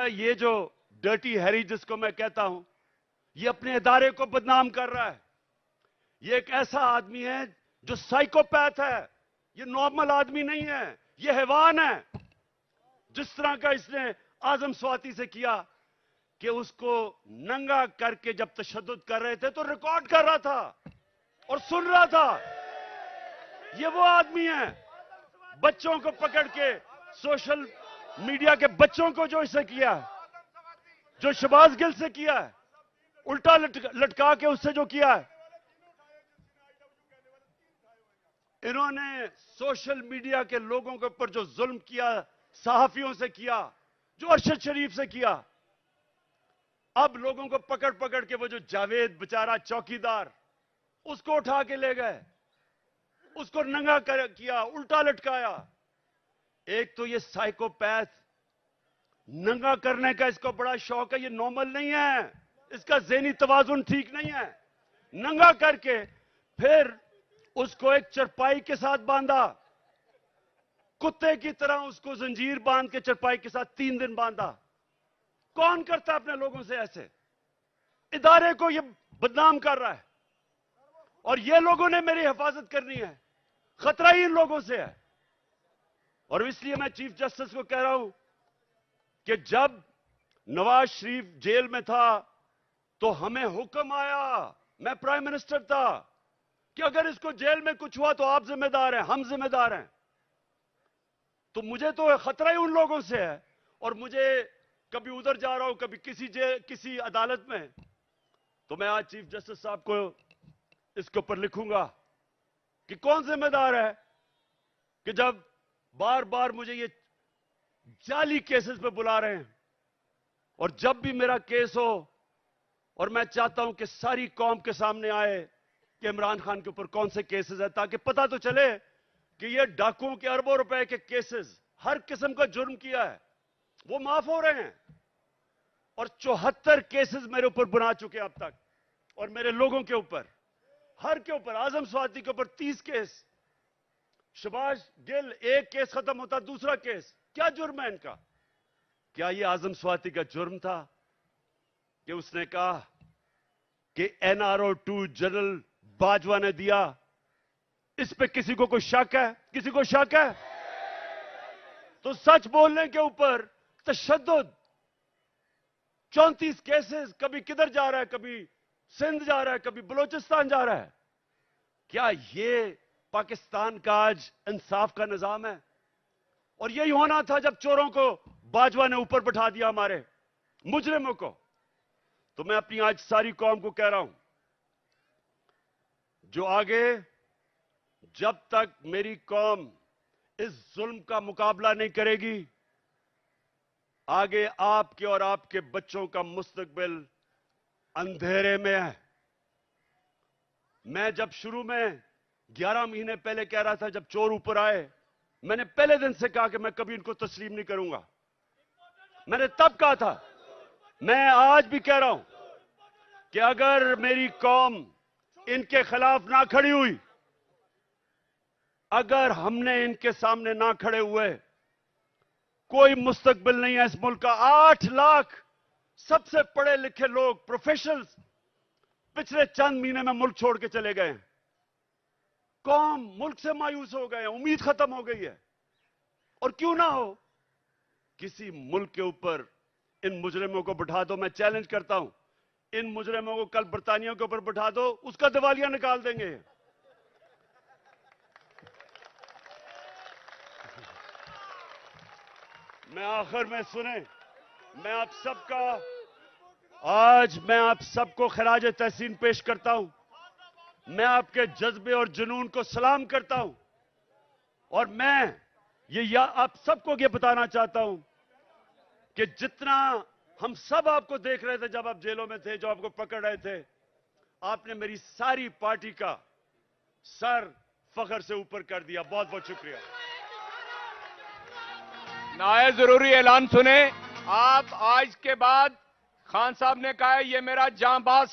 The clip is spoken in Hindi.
ये जो डर्टी हैरी जिसको मैं कहता हूं, ये अपने इदारे को बदनाम कर रहा है। ये एक ऐसा आदमी है जो साइकोपैथ है। ये नॉर्मल आदमी नहीं है, ये हैवान है। जिस तरह का इसने आजम स्वाति से किया कि उसको नंगा करके जब तशद्दुद कर रहे थे तो रिकॉर्ड कर रहा था और सुन रहा था। ये वो आदमी है, बच्चों को पकड़ के, सोशल मीडिया के बच्चों को जो इसे किया, जो शहबाज गिल से किया है, उल्टा लटका के उससे जो किया है। इन्होंने सोशल मीडिया के लोगों के ऊपर जो जुल्म किया, सहाफियों से किया, जो अरशद शरीफ से किया, अब लोगों को पकड़ पकड़ के वो जो जावेद बेचारा चौकीदार, उसको उठा के ले गए, उसको नंगा किया, उल्टा लटकाया। एक तो ये साइकोपैथ, नंगा करने का इसको बड़ा शौक है। ये नॉर्मल नहीं है, इसका ज़हनी तवाजुन ठीक नहीं है। नंगा करके फिर उसको एक चरपाई के साथ बांधा, कुत्ते की तरह उसको जंजीर बांध के चरपाई के साथ 3 दिन बांधा। कौन करता है अपने लोगों से ऐसे? इदारे को ये बदनाम कर रहा है और ये लोगों ने मेरी हिफाजत करनी है। खतरा ही इन लोगों से है। और इसलिए मैं चीफ जस्टिस को कह रहा हूं कि जब नवाज शरीफ जेल में था तो हमें हुक्म आया, मैं प्राइम मिनिस्टर था, कि अगर इसको जेल में कुछ हुआ तो आप जिम्मेदार हैं, हम जिम्मेदार हैं। तो मुझे तो खतरा ही उन लोगों से है। और मुझे कभी उधर जा रहा हूं, कभी किसी अदालत में, तो मैं आज चीफ जस्टिस साहब को इसके ऊपर लिखूंगा कि कौन जिम्मेदार है कि जब बार बार मुझे ये जाली केसेस पे बुला रहे हैं। और जब भी मेरा केस हो, और मैं चाहता हूं कि सारी कौम के सामने आए कि इमरान खान के ऊपर कौन से केसेस है, ताकि पता तो चले कि ये डाकुओं के अरबों रुपए के केसेस, हर किस्म का जुर्म किया है, वो माफ हो रहे हैं। और 74 केसेस मेरे ऊपर बना चुके अब तक, और मेरे लोगों के ऊपर, हर के ऊपर, आजम स्वाति के ऊपर 30 केस, शहबाज गिल एक केस खत्म होता दूसरा केस। क्या जुर्म है इनका? क्या ये आजम स्वाति का जुर्म था कि उसने कहा कि NRO 2 जनरल बाजवा ने दिया? इस पे किसी को कोई शक है? किसी को शक है? तो सच बोलने के ऊपर तशद्दुद, 34 केसेस, कभी किधर जा रहा है, कभी सिंध जा रहा है, कभी बलोचिस्तान जा रहा है। क्या ये पाकिस्तान का आज इंसाफ का निजाम है? और यही होना था जब चोरों को बाजवा ने ऊपर बैठा दिया, हमारे मुजरिमों को। तो मैं अपनी आज सारी कौम को कह रहा हूं, जो आगे, जब तक मेरी कौम इस जुल्म का मुकाबला नहीं करेगी, आगे आपके और आपके बच्चों का मुस्तकबिल अंधेरे में है। मैं जब शुरू में 11 महीने पहले कह रहा था, जब चोर ऊपर आए, मैंने पहले दिन से कहा कि मैं कभी इनको तस्लीम नहीं करूंगा। मैंने तब कहा था, मैं आज भी कह रहा हूं कि अगर मेरी कौम इनके खिलाफ ना खड़ी हुई, अगर हमने इनके सामने ना खड़े हुए, कोई मुस्तकबिल नहीं है इस मुल्क का। 8 लाख सबसे पढ़े लिखे लोग, प्रोफेशनल्स, पिछले चंद महीने में मुल्क छोड़ के चले गए हैं। कौम मुल्क से मायूस हो गए, उम्मीद खत्म हो गई है। और क्यों ना हो, किसी मुल्क के ऊपर इन मुजरिमों को बिठा दो। मैं चैलेंज करता हूं, इन मुजरिमों को कल बरतानिया के ऊपर बिठा दो, उसका दिवालिया निकाल देंगे। मैं आखिर में सुने, मैं आप सबको खराज तहसीन पेश करता हूं। मैं आपके जज्बे और जुनून को सलाम करता हूं। और मैं आप सबको ये बताना चाहता हूं कि जितना हम सब आपको देख रहे थे जब आप जेलों में थे, जो आपको पकड़ रहे थे, आपने मेरी सारी पार्टी का सर फख्र से ऊपर कर दिया। बहुत बहुत शुक्रिया। नायब जरूरी ऐलान सुने। आप आज के बाद, खान साहब ने कहा है ये मेरा जांबाज